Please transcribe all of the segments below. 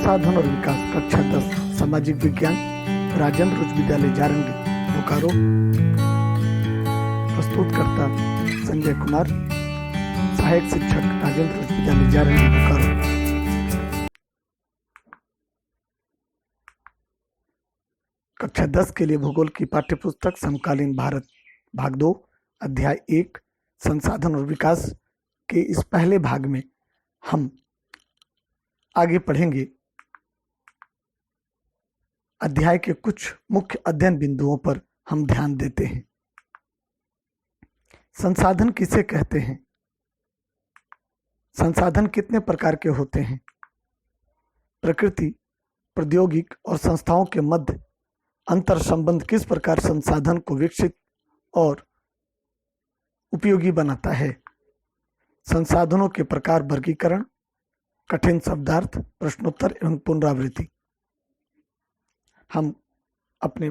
संसाधन और विकास कक्षा 10 सामाजिक विज्ञान राजेंद्र उच्च विद्यालय जारंगी बोकारो। प्रस्तुतकर्ता संजय कुमार, सहायक शिक्षक राजेंद्र उच्च विद्यालय जारंगी बोकारो। कक्षा 10 के लिए भूगोल की पाठ्यपुस्तक समकालीन भारत भाग 2 अध्याय 1 संसाधन और विकास के इस पहले भाग में हम आगे पढ़ेंगे। अध्याय के कुछ मुख्य अध्ययन बिंदुओं पर हम ध्यान देते हैं। संसाधन किसे कहते हैं? संसाधन कितने प्रकार के होते हैं? प्रकृति, प्रौद्योगिक और संस्थाओं के मध्य अंतर संबंध किस प्रकार संसाधन को विकसित और उपयोगी बनाता है? संसाधनों के प्रकार वर्गीकरण, कठिन शब्दार्थ, प्रश्नोत्तर एवं पुनरावृत्ति। हम अपने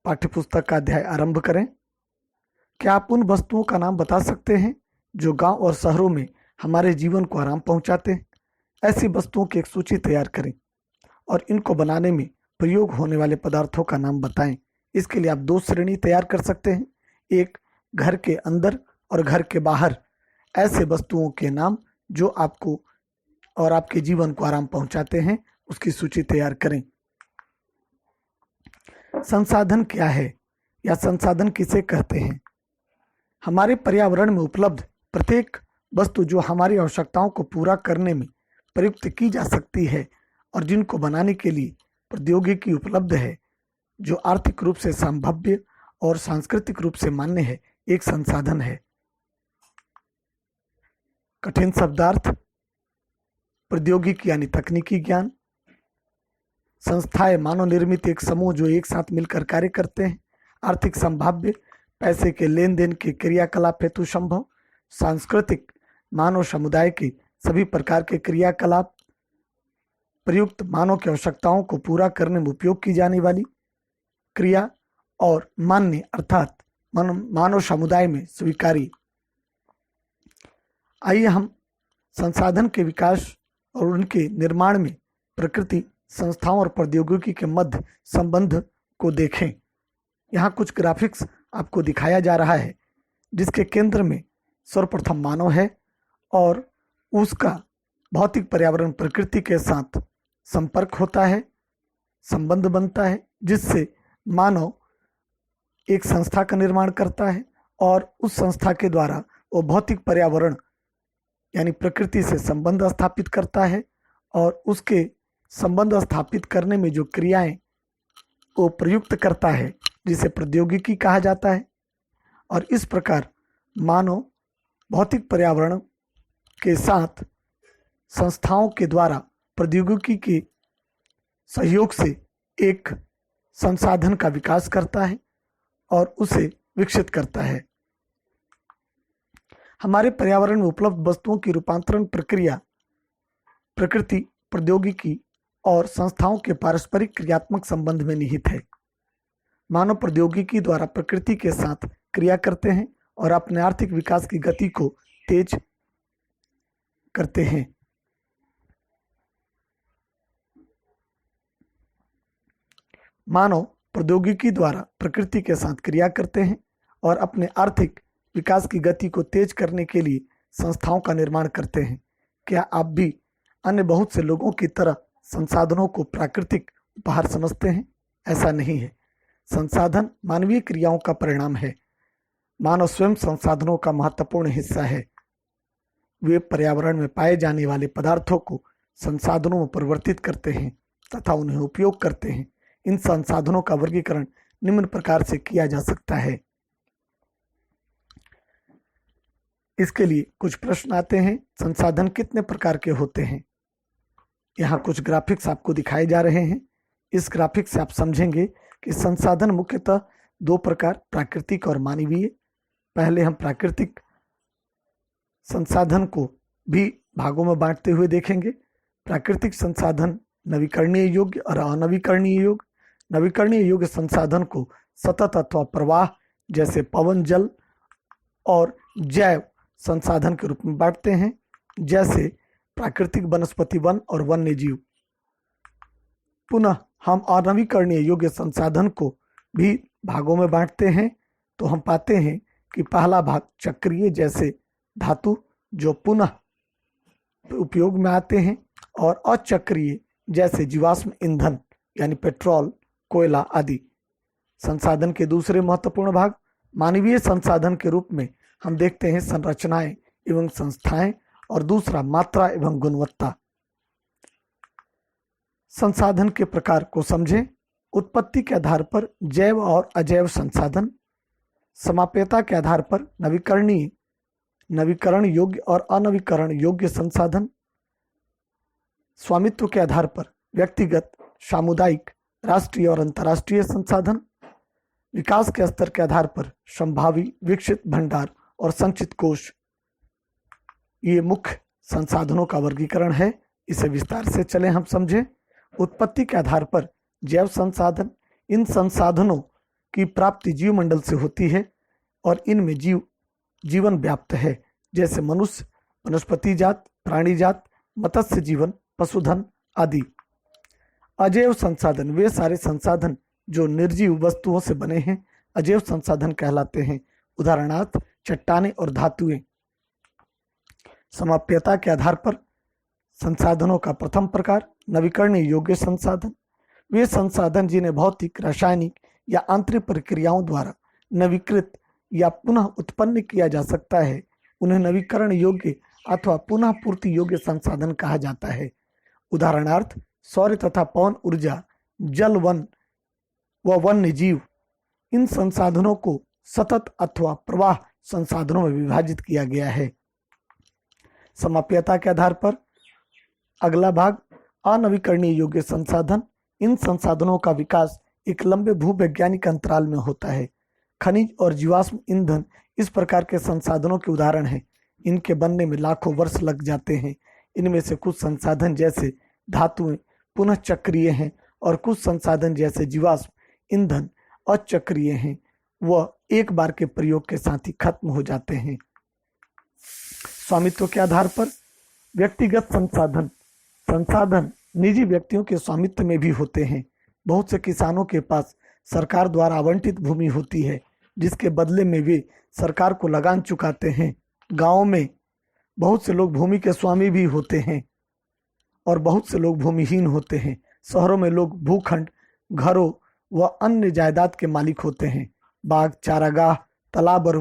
पाठ्यपुस्तक का अध्याय आरंभ करें। क्या आप उन वस्तुओं का नाम बता सकते हैं जो गांव और शहरों में हमारे जीवन को आराम पहुंचाते हैं? ऐसी वस्तुओं की एक सूची तैयार करें और इनको बनाने में प्रयोग होने वाले पदार्थों का नाम बताएं। इसके लिए आप दो श्रेणी तैयार कर सकते हैं। एक, घर के अंदर और घर के बाहर ऐसे वस्तुओं के नाम जो आपको और आपके जीवन को आराम पहुंचाते हैं, उसकी सूची तैयार करें। संसाधन क्या है या संसाधन किसे कहते हैं? हमारे पर्यावरण में उपलब्ध प्रत्येक वस्तु जो हमारी आवश्यकताओं को पूरा करने में प्रयुक्त की जा सकती है और जिनको बनाने के लिए प्रौद्योगिकी उपलब्ध है, जो आर्थिक रूप से संभाव्य और सांस्कृतिक रूप से मान्य है, एक संसाधन है। कठिन शब्दार्थ, प्रौद्योगिकी यानी तकनीकी ज्ञान। संस्थाएं मानव निर्मित एक समूह जो एक साथ मिलकर कार्य करते हैं। आर्थिक संभाव्य, पैसे के लेन देन के क्रियाकलाप हेतु संभव। सांस्कृतिक, मानव समुदाय के सभी प्रकार के क्रियाकलाप प्रयुक्त मानव की आवश्यकताओं को पूरा करने में उपयोग की जाने वाली क्रिया। और मान्य अर्थात मानव समुदाय में स्वीकार्य। आइए हम संसाधन के विकास और उनके निर्माण में प्रकृति, संस्थाओं और प्रौद्योगिकी के मध्य संबंध को देखें। यहाँ कुछ ग्राफिक्स आपको दिखाया जा रहा है, जिसके केंद्र में सर्वप्रथम मानव है और उसका भौतिक पर्यावरण प्रकृति के साथ संपर्क होता है, संबंध बनता है, जिससे मानव एक संस्था का निर्माण करता है और उस संस्था के द्वारा वो भौतिक पर्यावरण यानी प्रकृति से संबंध स्थापित करता है और उसके संबंध स्थापित करने में जो क्रियाएं वो प्रयुक्त करता है, जिसे प्रौद्योगिकी कहा जाता है। और इस प्रकार मानव भौतिक पर्यावरण के साथ संस्थाओं के द्वारा प्रौद्योगिकी के सहयोग से एक संसाधन का विकास करता है और उसे विकसित करता है। हमारे पर्यावरण में उपलब्ध वस्तुओं की रूपांतरण प्रक्रिया प्रकृति, प्रौद्योगिकी और संस्थाओं के पारस्परिक क्रियात्मक संबंध में निहित है। मानव प्रौद्योगिकी द्वारा प्रकृति के साथ क्रिया करते हैं और अपने आर्थिक विकास की गति को तेज करते हैं। मानव प्रौद्योगिकी द्वारा प्रकृति के साथ क्रिया करते हैं और अपने आर्थिक विकास की गति को तेज करने के लिए संस्थाओं का निर्माण करते हैं। क्या आप भी अन्य बहुत से लोगों की तरह संसाधनों को प्राकृतिक उपहार समझते हैं? ऐसा नहीं है। संसाधन मानवीय क्रियाओं का परिणाम है। मानव स्वयं संसाधनों का महत्वपूर्ण हिस्सा है। वे पर्यावरण में पाए जाने वाले पदार्थों को संसाधनों में परिवर्तित करते हैं तथा उन्हें उपयोग करते हैं। इन संसाधनों का वर्गीकरण निम्न प्रकार से किया जा सकता है। इसके लिए कुछ प्रश्न आते हैं। संसाधन कितने प्रकार के होते हैं? यहाँ कुछ ग्राफिक्स आपको दिखाए जा रहे हैं। इस ग्राफिक से आप समझेंगे कि संसाधन मुख्यतः दो प्रकार, प्राकृतिक और मानवीय। पहले हम प्राकृतिक संसाधन को भी भागों में बांटते हुए देखेंगे। प्राकृतिक संसाधन नवीकरणीय योग्य और अनवीकरणीय योग्य। नवीकरणीय योग्य संसाधन को सतत अथवा प्रवाह जैसे पवन, जल और जैव संसाधन के रूप में बांटते हैं, जैसे प्राकृतिक वनस्पति वन और वन्य जीव। पुनः हम अनवीकरणीय योग्य संसाधन को भी भागों में बांटते हैं, तो हम पाते हैं कि पहला भाग चक्रीय जैसे धातु जो पुनः उपयोग में आते हैं, और अचक्रीय जैसे जीवाश्म ईंधन यानी पेट्रोल, कोयला आदि। संसाधन के दूसरे महत्वपूर्ण भाग मानवीय संसाधन के रूप में हम देखते हैं संरचनाएं एवं संस्थाएं, और दूसरा मात्रा एवं गुणवत्ता। संसाधन के प्रकार को समझें। उत्पत्ति के आधार पर जैव और अजैव संसाधन, समाप्यता के आधार पर नवीकरण योग्य और अनवीकरण योग्य संसाधन, स्वामित्व के आधार पर व्यक्तिगत, सामुदायिक, राष्ट्रीय और अंतर्राष्ट्रीय संसाधन, विकास के स्तर के आधार पर संभावी विकसित भंडार और संचित कोष। ये मुख्य संसाधनों का वर्गीकरण है, इसे विस्तार से चलें हम समझें। उत्पत्ति के आधार पर जैव संसाधन, इन संसाधनों की प्राप्ति जीवमंडल से होती है और इनमें जीवन व्याप्त है, जैसे मनुष्य, वनस्पति जात, प्राणी जात, मत्स्य जीवन, पशुधन आदि। अजैव संसाधन वे सारे संसाधन जो निर्जीव वस्तुओं से बने हैं अजैव संसाधन कहलाते हैं, उदाहरणार्थ चट्टानें और धातुएं। समाप्यता के आधार पर संसाधनों का प्रथम प्रकार नवीकरणीय योग्य संसाधन, वे संसाधन जिन्हें भौतिक, रासायनिक या आंतरिक प्रक्रियाओं द्वारा नवीकृत या पुनः उत्पन्न किया जा सकता है, उन्हें नवीकरण योग्य अथवा पुनः पूर्ति योग्य संसाधन कहा जाता है। उदाहरणार्थ सौर तथा पवन ऊर्जा, जल, वन व वन्य जीव। इन संसाधनों को सतत अथवा प्रवाह संसाधनों में विभाजित किया गया है। समाप्यता के आधार पर अगला भाग अनवीकरणीय योग्य संसाधन। इन संसाधनों का विकास एक लंबे भूवैज्ञानिक अंतराल में होता है। खनिज और जीवाश्म ईंधन इस प्रकार के संसाधनों के उदाहरण हैं। इनके बनने में लाखों वर्ष लग जाते हैं। इनमें से कुछ संसाधन जैसे धातुएं पुनः चक्रीय हैं और कुछ संसाधन जैसे जीवाश्म ईंधन अचक्रीय हैं, वह एक बार के प्रयोग के साथ ही खत्म हो जाते हैं। स्वामित्व के आधार पर व्यक्तिगत संसाधन निजी व्यक्तियों के स्वामित्व में भी होते हैं। बहुत से किसानों के पास सरकार द्वारा आवंटित भूमि होती है, जिसके बदले में वे सरकार को लगान चुकाते हैं। गांव में बहुत से लोग भूमि के स्वामी भी होते हैं और बहुत से लोग भूमिहीन होते हैं। शहरों में लोग भूखंड, घरों व अन्य जायदाद के मालिक होते हैं। बाग, चारागाह, तालाब और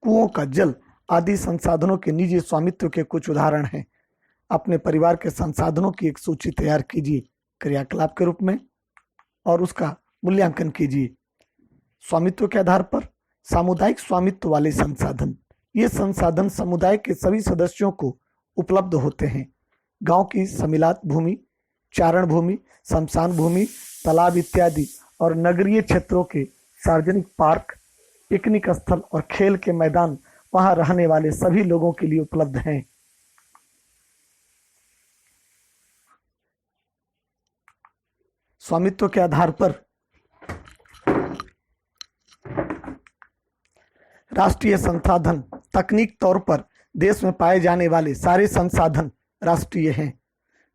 कुओं का जल आदि संसाधनों के निजी स्वामित्व के कुछ उदाहरण हैं। अपने परिवार के संसाधनों की एक सूची तैयार कीजिए क्रियाकलाप के रूप में और उसका मूल्यांकन कीजिए। स्वामित्व के आधार पर सामुदायिक स्वामित्व वाले संसाधन, ये संसाधन समुदाय के सभी सदस्यों को उपलब्ध होते हैं। गांव की सम्मिलात भूमि, चारण भूमि, शमशान भूमि, तालाब इत्यादि, और नगरीय क्षेत्रों के सार्वजनिक पार्क, पिकनिक स्थल और खेल के मैदान वहां रहने वाले सभी लोगों के लिए उपलब्ध हैं। स्वामित्व के आधार पर राष्ट्रीय संसाधन, तकनीक तौर पर देश में पाए जाने वाले सारे संसाधन राष्ट्रीय हैं।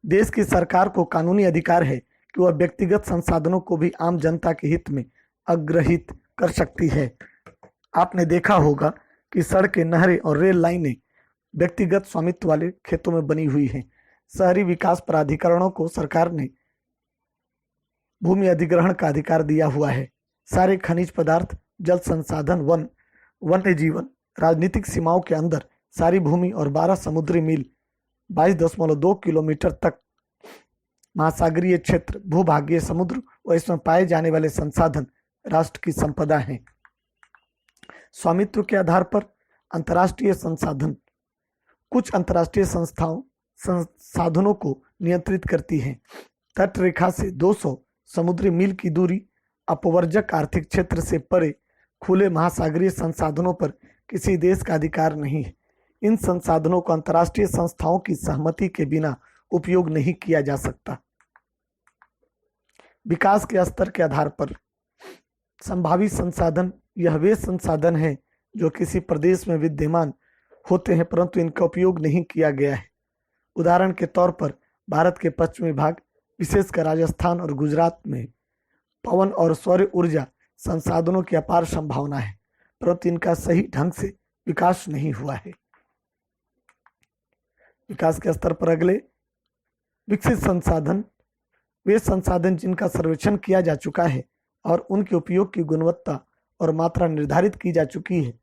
देश की सरकार को कानूनी अधिकार है कि वह व्यक्तिगत संसाधनों को भी आम जनता के हित में अग्रहित कर सकती है। आपने देखा होगा कि सड़कें, नहरें और रेल लाइनें व्यक्तिगत स्वामित्व वाले खेतों में बनी हुई हैं। शहरी विकास प्राधिकरणों को सरकार ने भूमि अधिग्रहण का अधिकार दिया हुआ है। सारे खनिज पदार्थ, जल संसाधन, वन्य जीवन, राजनीतिक सीमाओं के अंदर सारी भूमि और 12 समुद्री मील 22.2 किलोमीटर तक महासागरीय क्षेत्र, भूभागीय समुद्र व इसमें पाए जाने वाले संसाधन राष्ट्र की संपदा हैं। स्वामित्व के आधार पर अंतर्राष्ट्रीय संसाधन, कुछ अंतर्राष्ट्रीय संस्थाओं संसाधनों को नियंत्रित करती हैं। तट रेखा से 200 समुद्री मील की दूरी, अपवर्जक आर्थिक क्षेत्र से परे खुले महासागरीय संसाधनों पर किसी देश का अधिकार नहीं है। इन संसाधनों को अंतर्राष्ट्रीय संस्थाओं की सहमति के बिना उपयोग नहीं किया जा सकता। विकास के स्तर के आधार पर संभावित संसाधन, यह वे संसाधन हैं जो किसी प्रदेश में विद्यमान होते हैं परंतु इनका उपयोग नहीं किया गया है। उदाहरण के तौर पर भारत के पश्चिमी भाग विशेषकर राजस्थान और गुजरात में पवन और सौर ऊर्जा संसाधनों की अपार संभावना है, परंतु इनका सही ढंग से विकास नहीं हुआ है। विकास के स्तर पर अगले विकसित संसाधन वे संसाधन जिनका सर्वेक्षण किया जा चुका है और उनके उपयोग की गुणवत्ता और मात्रा निर्धारित की जा चुकी है,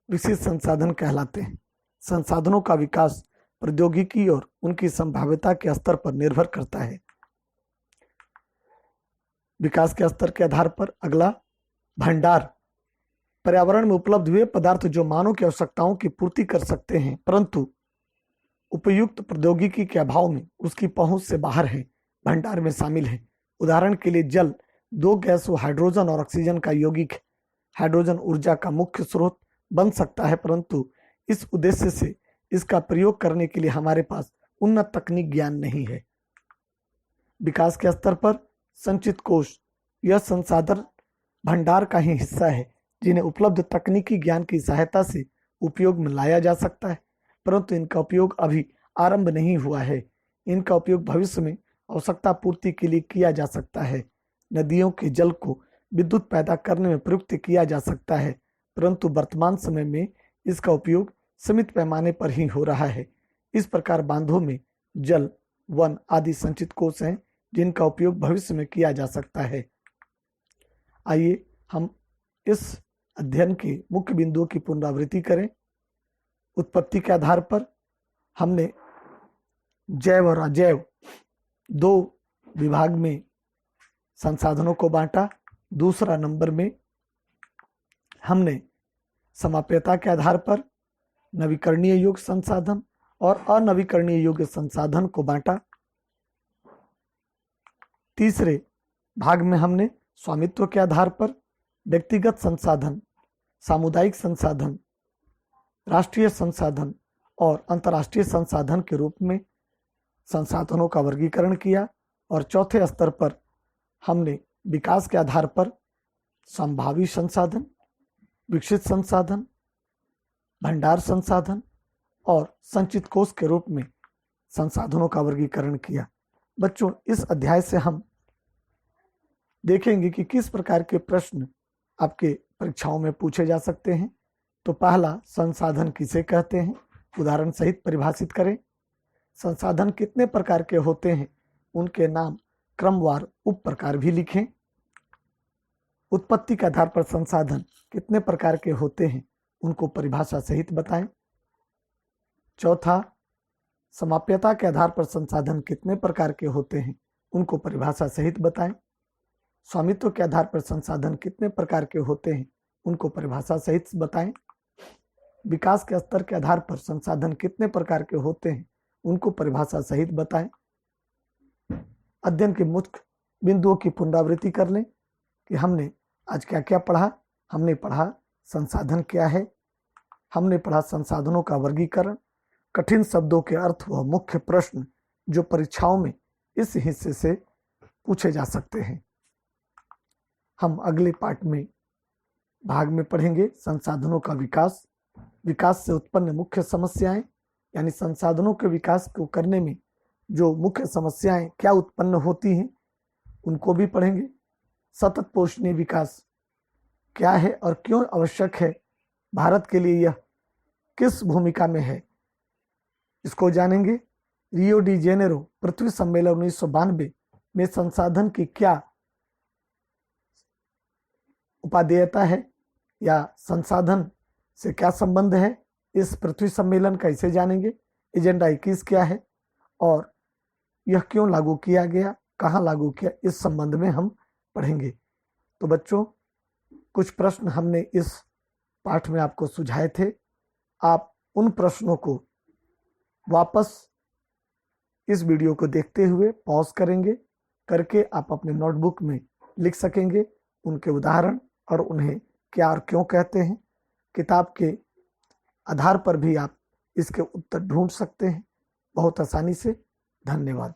विकसित संसाधन कहलाते हैं। संसाधनों का विकास प्रौद्योगिकी और उनकी संभाव्यता के स्तर पर निर्भर करता है। विकास के स्तर के आधार पर अगला भंडार, पर्यावरण में उपलब्ध हुए पदार्थ जो मानव की आवश्यकताओं की पूर्ति कर सकते हैं परंतु उपयुक्त प्रौद्योगिकी के अभाव में उसकी पहुंच से बाहर है, भंडार में शामिल है। उदाहरण के लिए जल दो गैसों हाइड्रोजन और ऑक्सीजन का यौगिक है। हाइड्रोजन ऊर्जा का मुख्य स्रोत बन सकता है परंतु इस उद्देश्य से इसका प्रयोग करने के लिए हमारे पास उन्नत तकनीक ज्ञान नहीं है। विकास के स्तर पर संचित कोष, यह संसाधन भंडार का ही हिस्सा है जिन्हें उपलब्ध तकनीकी ज्ञान की सहायता से उपयोग में लाया जा सकता है, परंतु इनका उपयोग अभी आरंभ नहीं हुआ है। इनका उपयोग भविष्य में आवश्यकता पूर्ति के लिए किया जा सकता है। नदियों के जल को विद्युत पैदा करने में प्रयुक्त किया जा सकता है, परंतु वर्तमान समय में इसका उपयोग सीमित पैमाने पर ही हो रहा है। इस प्रकार बांधों में जल, वन आदि संचित कोष हैं जिनका उपयोग भविष्य में किया जा सकता है। आइए हम इस अध्ययन के मुख्य बिंदुओं की पुनरावृत्ति करें। उत्पत्ति के आधार पर हमने जैव और अजैव दो विभाग में संसाधनों को बांटा। दूसरा नंबर में हमने समाप्यता के आधार पर नवीकरणीय योग्य संसाधन और अनवीकरणीय योग्य संसाधन को बांटा। तीसरे भाग में हमने स्वामित्व के आधार पर व्यक्तिगत संसाधन, सामुदायिक संसाधन, राष्ट्रीय संसाधन और अंतर्राष्ट्रीय संसाधन के रूप में संसाधनों का वर्गीकरण किया। और चौथे स्तर पर हमने विकास के आधार पर संभावी संसाधन, विकसित संसाधन, भंडार संसाधन और संचित कोष के रूप में संसाधनों का वर्गीकरण किया। बच्चों, इस अध्याय से हम देखेंगे कि किस प्रकार के प्रश्न आपके परीक्षाओं में पूछे जा सकते हैं। तो पहला, संसाधन किसे कहते हैं, उदाहरण सहित परिभाषित करें। संसाधन कितने प्रकार के होते हैं, उनके नाम क्रमवार उप प्रकार भी लिखें। उत्पत्ति के आधार पर संसाधन कितने प्रकार के होते हैं, उनको परिभाषा सहित बताएं। चौथा, समाप्यता के आधार पर संसाधन कितने प्रकार के होते हैं, उनको परिभाषा सहित बताएं। स्वामित्व के आधार पर संसाधन कितने प्रकार के होते हैं, उनको परिभाषा सहित बताएं। विकास के स्तर के आधार पर संसाधन कितने प्रकार के होते हैं, उनको परिभाषा सहित बताएं। अध्ययन के मुख्य बिंदुओं की पुनरावृत्ति कर लें कि हमने आज क्या क्या पढ़ा। हमने पढ़ा संसाधन क्या है, हमने पढ़ा संसाधनों का वर्गीकरण, कठिन शब्दों के अर्थ व मुख्य प्रश्न जो परीक्षाओं में इस हिस्से से पूछे जा सकते हैं। हम अगले पाठ में भाग में पढ़ेंगे संसाधनों का विकास, विकास से उत्पन्न मुख्य समस्याएं, यानी संसाधनों के विकास को करने में जो मुख्य समस्याएं क्या उत्पन्न होती हैं उनको भी पढ़ेंगे। सतत पोषणीय विकास क्या है और क्यों आवश्यक है, भारत के लिए यह किस भूमिका में है, इसको जानेंगे। रियो डी जेनेरो पृथ्वी सम्मेलन 1992 में संसाधन की क्या उपादेयता है या संसाधन से क्या संबंध है, इस पृथ्वी सम्मेलन का इसे जानेंगे। एजेंडा 21 क्या है और यह क्यों लागू किया गया, कहाँ लागू किया, इस संबंध में हम पढ़ेंगे। तो बच्चों, कुछ प्रश्न हमने इस पाठ में आपको सुझाए थे। आप उन प्रश्नों को वापस इस वीडियो को देखते हुए पॉज करेंगे, करके आप अपने नोटबुक में लिख सकेंगे उनके उदाहरण और उन्हें क्या और क्यों कहते हैं। किताब के आधार पर भी आप इसके उत्तर ढूंढ सकते हैं बहुत आसानी से। धन्यवाद।